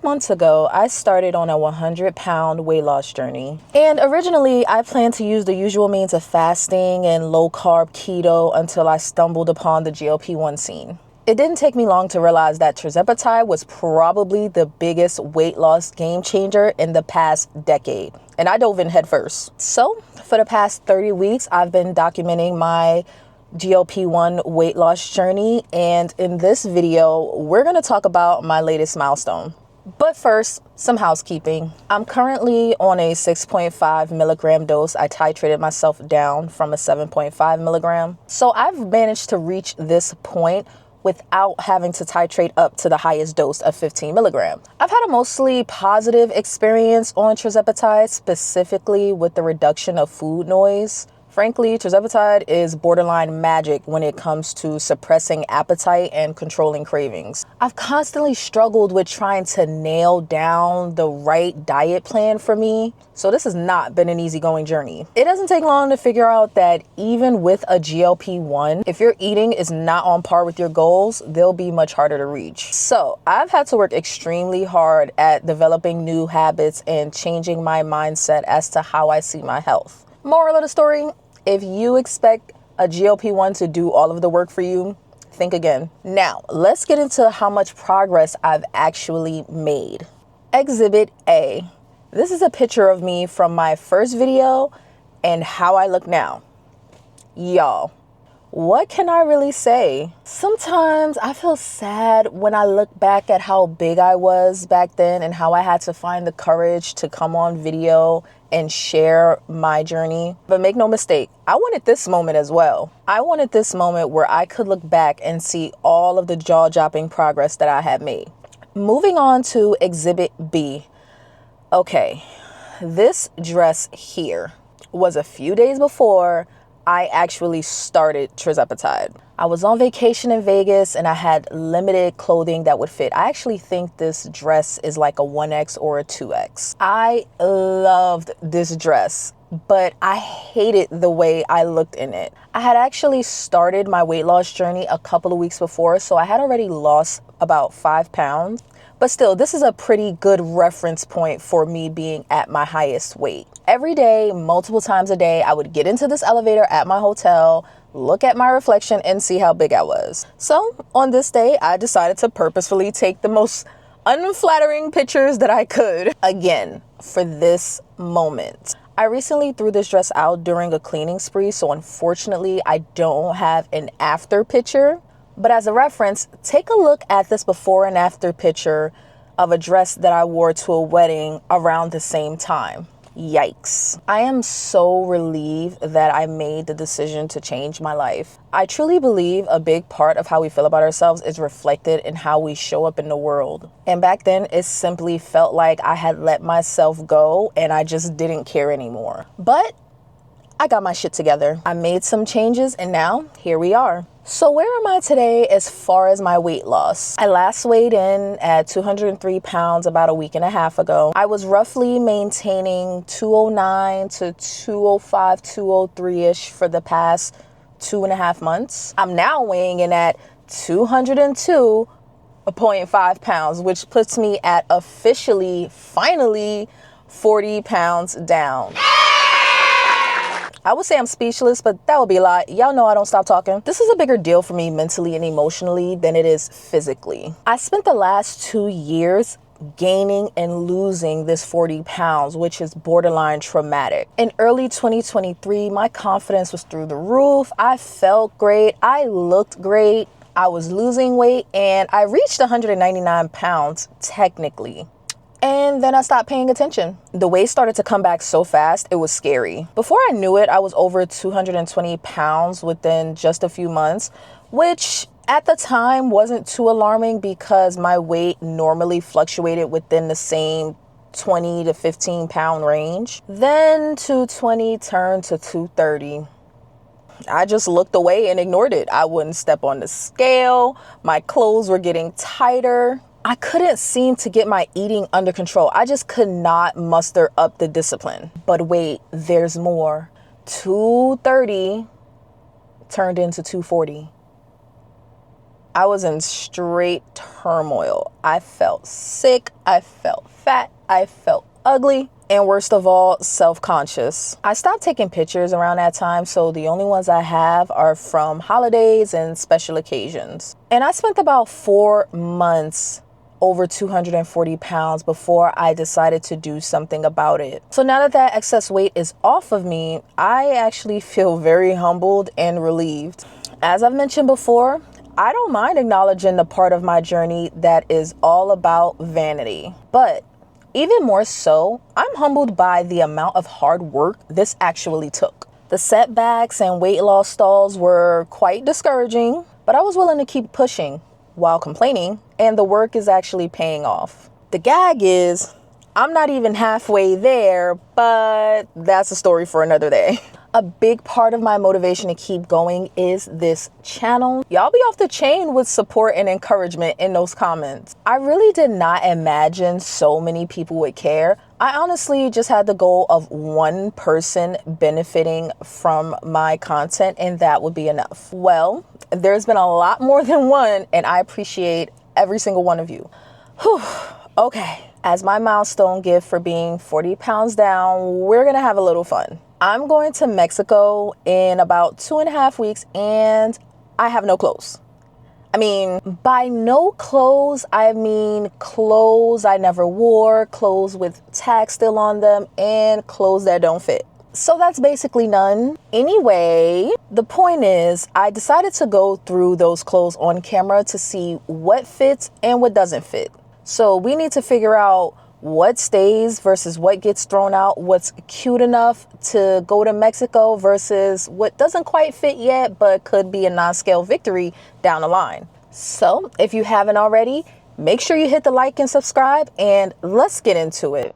months ago, I started on a 100-pound weight loss journey. And originally, I planned to use the usual means of fasting and low-carb keto until I stumbled upon the GLP-1 scene. It didn't take me long to realize that Tirzepatide was probably the biggest weight loss game changer in the past decade. And I dove in headfirst. So, for the past 30 weeks, I've been documenting my GLP-1 weight loss journey, and in this video we're going to talk about my latest milestone. But first, some housekeeping. I'm currently on a 6.5 milligram dose. I titrated myself down from a 7.5 milligram. So I've managed to reach this point without having to titrate up to the highest dose of 15 milligram. I've had a mostly positive experience on Tirzepatide, specifically with the reduction of food noise. Frankly, Tirzepatide is borderline magic when it comes to suppressing appetite and controlling cravings. I've constantly struggled with trying to nail down the right diet plan for me, so this has not been an easygoing journey. It doesn't take long to figure out that even with a GLP-1, if your eating is not on par with your goals, they'll be much harder to reach. So I've had to work extremely hard at developing new habits and changing my mindset as to how I see my health. Moral of the story, if you expect a GLP-1 to do all of the work for you, think again. Now, let's get into how much progress I've actually made. Exhibit A. This is a picture of me from my first video and how I look now. Y'all, what can I really say? Sometimes I feel sad when I look back at how big I was back then and how I had to find the courage to come on video and share my journey. But make no mistake, I wanted this moment as well. I wanted this moment where I could look back and see all of the jaw-dropping progress that I had made. Moving on to Exhibit B. Okay, this dress here was a few days before I actually started Tirzepatide. I was on vacation in Vegas and I had limited clothing that would fit. I actually think this dress is like a 1X or a 2X. I loved this dress, but I hated the way I looked in it. I had actually started my weight loss journey a couple of weeks before, so I had already lost about 5 pounds. But still, this is a pretty good reference point for me being at my highest weight. Every day, multiple times a day, I would get into this elevator at my hotel, look at my reflection, and see how big I was. So on this day, I decided to purposefully take the most unflattering pictures that I could, again, for this moment. I recently threw this dress out during a cleaning spree, so unfortunately, I don't have an after picture. But as a reference, take a look at this before and after picture of a dress that I wore to a wedding around the same time. Yikes. I am so relieved that I made the decision to change my life. I truly believe a big part of how we feel about ourselves is reflected in how we show up in the world. And back then, it simply felt like I had let myself go and I just didn't care anymore. But I got my shit together. I made some changes and now here we are. So where am I today as far as my weight loss? I last weighed in at 203 pounds about a week and a half ago. I was roughly maintaining 209 to 205, 203-ish for the past 2.5 months. I'm now weighing in at 202.5 pounds, which puts me at officially, finally, 40 pounds down. I would say I'm speechless, but that would be a lie. Y'all know I don't stop talking. This is a bigger deal for me mentally and emotionally than it is physically. I spent the last 2 years gaining and losing this 40 pounds, which is borderline traumatic. In early 2023, my confidence was through the roof. I felt great. I looked great. I was losing weight and I reached 199 pounds technically. And then I stopped paying attention. The weight started to come back so fast, it was scary. Before I knew it, I was over 220 pounds within just a few months, which at the time wasn't too alarming because my weight normally fluctuated within the same 20 to 15 pound range. Then 220 turned to 230. I just looked away and ignored it. I wouldn't step on the scale. My clothes were getting tighter. I couldn't seem to get my eating under control. I just could not muster up the discipline. But wait, there's more. 230 turned into 240. I was in straight turmoil. I felt sick, I felt fat, I felt ugly, and worst of all, self-conscious. I stopped taking pictures around that time, so the only ones I have are from holidays and special occasions. And I spent about 4 months over 240 pounds before I decided to do something about it. So now that that excess weight is off of me, I actually feel very humbled and relieved. As I've mentioned before, I don't mind acknowledging the part of my journey that is all about vanity. But even more so, I'm humbled by the amount of hard work this actually took. The setbacks and weight loss stalls were quite discouraging, but I was willing to keep pushing while complaining, and the work is actually paying off. The gag is, I'm not even halfway there, but that's a story for another day. A big part of my motivation to keep going is this channel. Y'all be off the chain with support and encouragement in those comments. I really did not imagine so many people would care. I honestly just had the goal of one person benefiting from my content, and that would be enough. Well, there's been a lot more than one, and I appreciate every single one of you. Whew. Okay, as my milestone gift for being 40 pounds down, we're gonna have a little fun. I'm going to Mexico in about 2.5 weeks, and I have no clothes. I mean, by no clothes, I mean clothes I never wore, clothes with tags still on them, and clothes that don't fit. So that's basically none. Anyway, the point is, I decided to go through those clothes on camera to see what fits and what doesn't fit. So we need to figure out what stays versus what gets thrown out, what's cute enough to go to Mexico versus what doesn't quite fit yet, but could be a non-scale victory down the line. So if you haven't already, make sure you hit the like and subscribe, and let's get into it.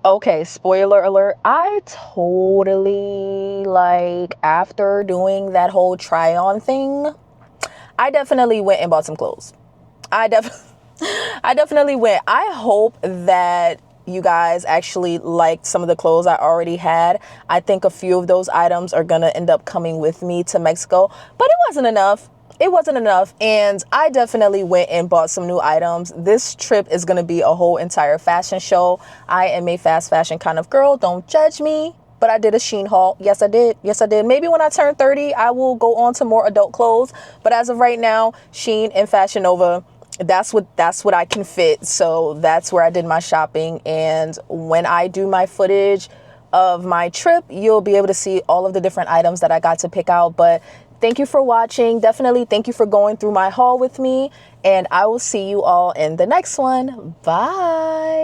Okay, spoiler alert. I totally, like, after doing that whole try on thing, I definitely went and bought some clothes. I def I definitely went. I hope that you guys actually liked some of the clothes I already had. I think a few of those items are gonna end up coming with me to Mexico, but it wasn't enough. It wasn't enough, and I definitely went and bought some new items. This trip is gonna be a whole entire fashion show. I am a fast fashion kind of girl. Don't judge me. But I did a Shein haul. Yes, I did. Yes, I did. Maybe when I turn 30, I will go on to more adult clothes. But as of right now, Shein and Fashion Nova, that's what I can fit. So that's where I did my shopping. And when I do my footage of my trip, you'll be able to see all of the different items that I got to pick out. But thank you for watching. Definitely thank you for going through my haul with me. And I will see you all in the next one. Bye.